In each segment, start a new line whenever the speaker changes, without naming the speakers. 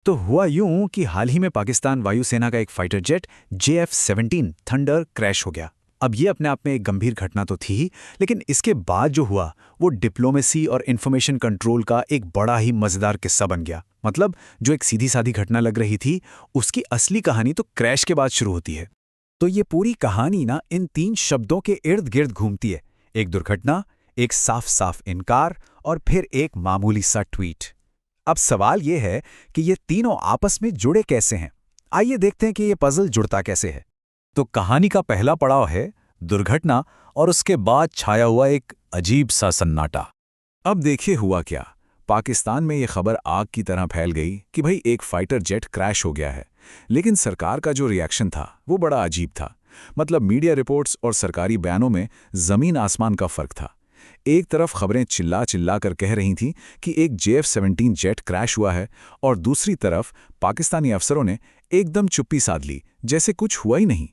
तो हुआ यूं कि हाल ही में पाकिस्तान वायुसेना का एक fighter jet JF-17 thunder crash हो गया। अब ये अपने आप में एक गंभीर घटना तो थी ही, लेकिन इसके बाद जो हुआ वो डिप्लोमेसी और इन्फॉर्मेशन कंट्रोल का एक बड़ा ही मजेदार किस्सा बन गया। मतलब जो एक सीधी सादी घटना लग रही थी, उसकी असली कहानी तो क्रैश के बाद शुरू होती है। तो ये पूरी कहानी ना इन 3 शब्दों के इर्द गिर्द घूमती है। एक दुर्घटना, एक साफ साफ इनकार और फिर एक मामूली सा ट्वीट। अब सवाल ये है कि ये तीनों आपस में जुड़े कैसे हैं। आइए देखते हैं कि ये पजल जुड़ता कैसे है। तो कहानी का पहला पड़ाव है दुर्घटना, और उसके बाद छाया हुआ एक अजीब सा सन्नाटा। अब देखिए हुआ क्या। पाकिस्तान में ये खबर आग की तरह फैल गई कि भाई एक फाइटर जेट क्रैश हो गया है। लेकिन सरकार का जो रिएक्शन था वो बड़ा अजीब था। मतलब मीडिया रिपोर्ट्स और सरकारी बयानों में जमीन आसमान का फर्क था। एक तरफ खबरें चिल्ला चिल्ला कर कह रही थीं कि एक JF-17 जेट क्रैश हुआ है, और दूसरी तरफ पाकिस्तानी अफसरों ने एकदम चुप्पी साध ली, जैसे कुछ हुआ ही नहीं।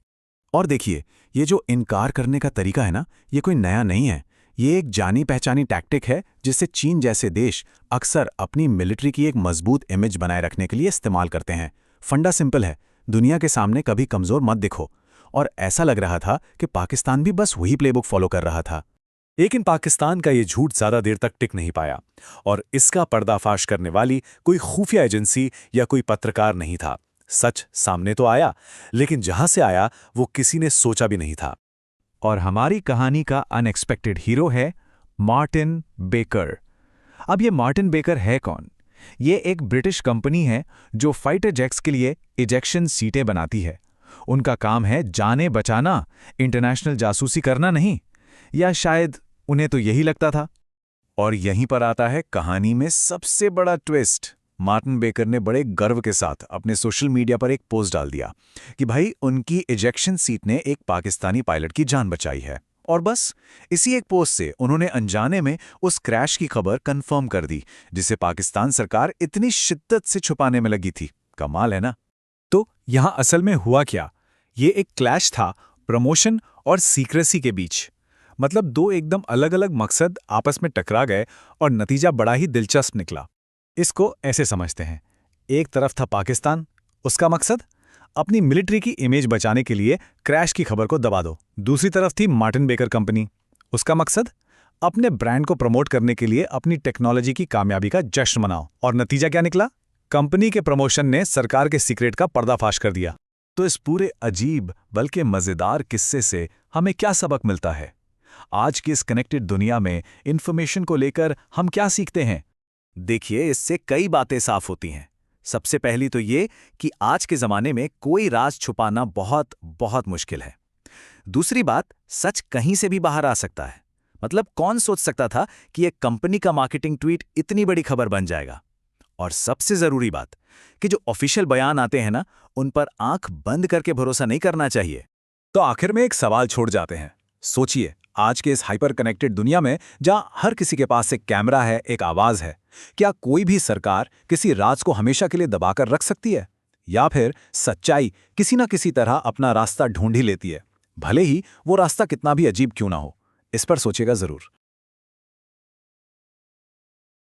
और देखिए, ये जो इनकार करने का तरीका है ना, ये कोई नया नहीं है। ये एक जानी पहचानी टैक्टिक है जिससे चीन जैसे देश अक्सर अपनी मिलिट्री की एक मजबूत इमेज बनाए रखने के लिए इस्तेमाल करते हैं। फंडा सिंपल है, दुनिया के सामने कभी कमजोर मत दिखो। और ऐसा लग रहा था कि पाकिस्तान भी बस वही प्लेबुक फॉलो कर रहा था।
लेकिन पाकिस्तान का ये झूठ ज्यादा देर तक टिक नहीं पाया, और इसका पर्दाफाश करने वाली कोई खुफिया एजेंसी या कोई पत्रकार नहीं था। सच सामने तो आया, लेकिन जहां से आया वो किसी ने सोचा भी नहीं था।
और हमारी कहानी का अनएक्सपेक्टेड हीरो है मार्टिन बेकर। अब ये मार्टिन बेकर है कौन? ये एक ब्रिटिश कंपनी है जो फाइटर जेट्स के लिए इजेक्शन सीटें बनाती है। उनका काम है जाने बचाना, इंटरनेशनल जासूसी करना नहीं। या शायद उन्हें तो यही लगता था। और यहीं पर आता है कहानी में सबसे बड़ा ट्विस्ट। मार्टिन बेकर ने बड़े गर्व के साथ अपने सोशल मीडिया पर एक पोस्ट डाल दिया कि भाई उनकी इजेक्शन सीट ने एक पाकिस्तानी पायलट की जान बचाई है। और बस इसी एक पोस्ट से उन्होंने अनजाने में उस क्रैश की खबर कंफर्म कर दी, जिसे पाकिस्तान सरकार इतनी शिद्दत से छुपाने में लगी थी। कमाल है ना। तो यहां असल में हुआ क्या? ये एक क्लैश था प्रमोशन और सीक्रेसी के बीच। मतलब दो एकदम अलग अलग मकसद आपस में टकरा गए और नतीजा बड़ा ही दिलचस्प निकला। इसको ऐसे समझते हैं, एक तरफ था पाकिस्तान, उसका मकसद अपनी मिलिट्री की इमेज बचाने के लिए क्रैश की खबर को दबा दो। दूसरी तरफ थी मार्टिन बेकर कंपनी, उसका मकसद अपने ब्रांड को प्रमोट करने के लिए अपनी टेक्नोलॉजी की कामयाबी का जश्न मनाओ। और नतीजा क्या निकला? कंपनी के प्रमोशन ने सरकार के सीक्रेट का पर्दाफाश कर दिया। तो इस पूरे अजीब बल्कि मजेदार किस्से से हमें क्या सबक मिलता है? आज की इस कनेक्टेड दुनिया में इंफॉर्मेशन को लेकर हम क्या सीखते हैं? देखिए, इससे कई बातें साफ होती हैं। सबसे पहली तो ये कि आज के जमाने में कोई राज छुपाना बहुत बहुत मुश्किल है। दूसरी बात, सच कहीं से भी बाहर आ सकता है। मतलब कौन सोच सकता था कि एक कंपनी का मार्केटिंग ट्वीट इतनी बड़ी खबर बन जाएगा। और सबसे जरूरी बात कि जो ऑफिशियल बयान आते हैं ना, उन पर आंख बंद करके भरोसा नहीं करना चाहिए। तो आखिर में एक सवाल छोड़ जाते हैं। सोचिए, आज के इस हाइपर कनेक्टेड दुनिया में जहां हर किसी के पास एक कैमरा है, एक आवाज है, क्या कोई भी सरकार किसी राज को हमेशा के लिए दबाकर रख सकती है? या फिर सच्चाई किसी न किसी तरह अपना रास्ता ढूंढ ही लेती है, भले ही वो रास्ता कितना भी अजीब क्यों ना हो? इस पर सोचिएगा जरूर।